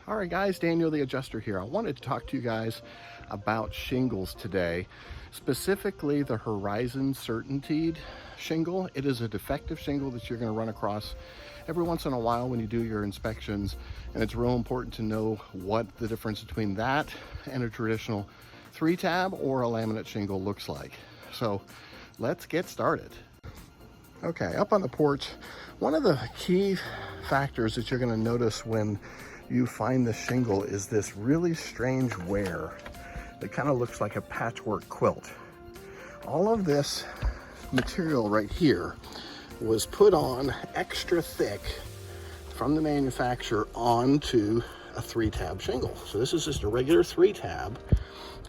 All right guys, Daniel the Adjuster here. I wanted to talk to you guys about shingles today, specifically the Horizon CertainTeed shingle. It is a defective shingle that you're going to run across every once in a while when you do your inspections, and it's real important to know what the difference between that and a traditional 3-tab or a laminate shingle looks like. So let's get started. Okay, up on the porch, one of the key factors that you're going to notice when you find the shingle is this really strange wear that kind of looks like a patchwork quilt. All of this material right here was put on extra thick from the manufacturer onto a 3-tab shingle. So this is just a regular 3-tab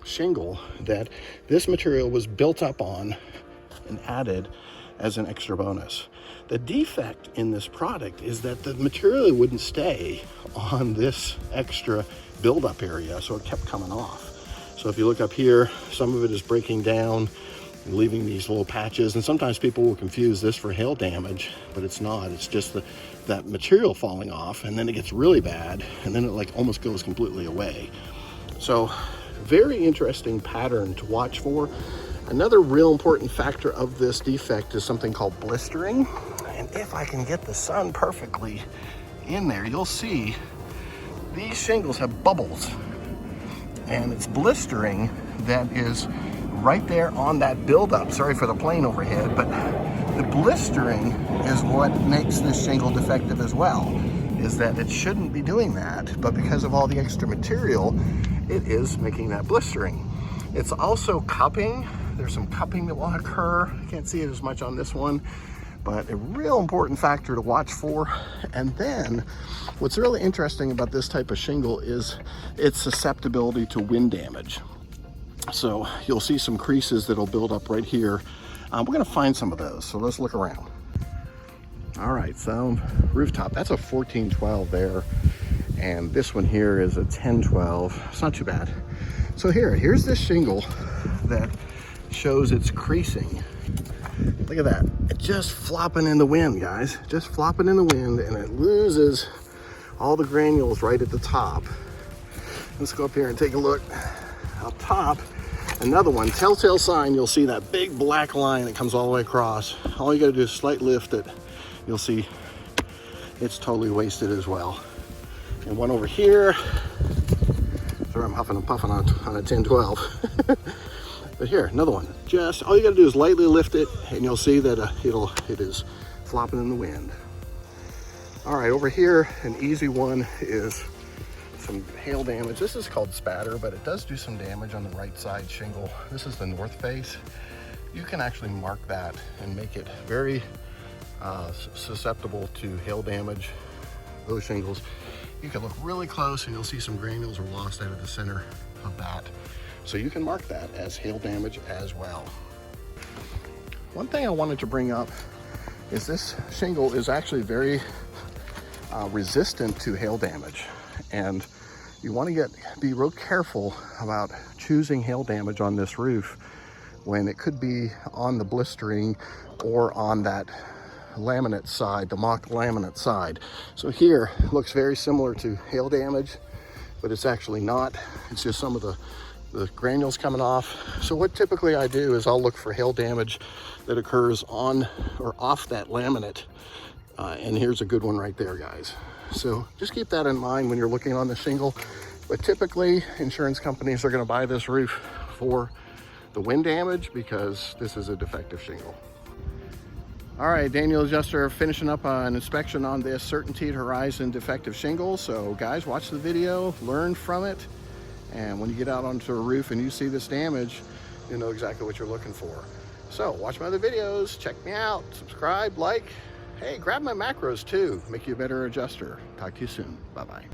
shingle that this material was built up on and added as an extra bonus. The defect in this product is that the material wouldn't stay on this extra buildup area, so it kept coming off. So if you look up here, some of it is breaking down and leaving these little patches, and sometimes people will confuse this for hail damage, but it's not. It's just that material falling off, and then it gets really bad, and then it like almost goes completely away. So very interesting pattern to watch for. Another real important factor of this defect is something called blistering. And if I can get the sun perfectly in there, you'll see these shingles have bubbles. And it's blistering that is right there on that buildup. Sorry for the plane overhead, but the blistering is what makes this shingle defective as well, is that it shouldn't be doing that, but because of all the extra material, it is making that blistering. It's also cupping. There's some cupping that will occur. I can't see it as much on this one, but a real important factor to watch for. And then what's really interesting about this type of shingle is its susceptibility to wind damage. So you'll see some creases that'll build up right here. We're gonna find some of those, so let's look around. All right, so rooftop, that's a 1412 there. And this one here is a 1012. It's not too bad. So here's this shingle that shows it's creasing. Look at that. It's just flopping in the wind, guys. Just flopping in the wind, and it loses all the granules right at the top. Let's go up here and take a look. Up top, another one. Telltale sign, you'll see that big black line that comes all the way across. All you gotta do is slight lift it. You'll see it's totally wasted as well. And one over here. Sorry, I'm huffing and puffing on a 1012. But here, another one. Just all you gotta do is lightly lift it, and you'll see that it is flopping in the wind. All right, over here, an easy one is some hail damage. This is called spatter, but it does do some damage on the right side shingle. This is the north face. You can actually mark that and make it very susceptible to hail damage. Those shingles, you can look really close and you'll see some granules are lost out of the center of that. So you can mark that as hail damage as well. One thing I wanted to bring up is this shingle is actually very resistant to hail damage. And you want to be real careful about choosing hail damage on this roof when it could be on the blistering or on that laminate side, the mock laminate side. So here looks very similar to hail damage, but it's actually not. It's just some of the granules coming off. So what typically I do is I'll look for hail damage that occurs on or off that laminate. And here's a good one right there, guys. So just keep that in mind when you're looking on the shingle. But typically insurance companies are going to buy this roof for the wind damage because this is a defective shingle. All right, Daniel Adjuster finishing up an inspection on this CertainTeed Horizon defective shingle. So guys, watch the video, learn from it. And when you get out onto a roof and you see this damage, you know exactly what you're looking for. So watch my other videos, check me out, subscribe, like. Hey, grab my macros too, make you a better adjuster. Talk to you soon, bye-bye.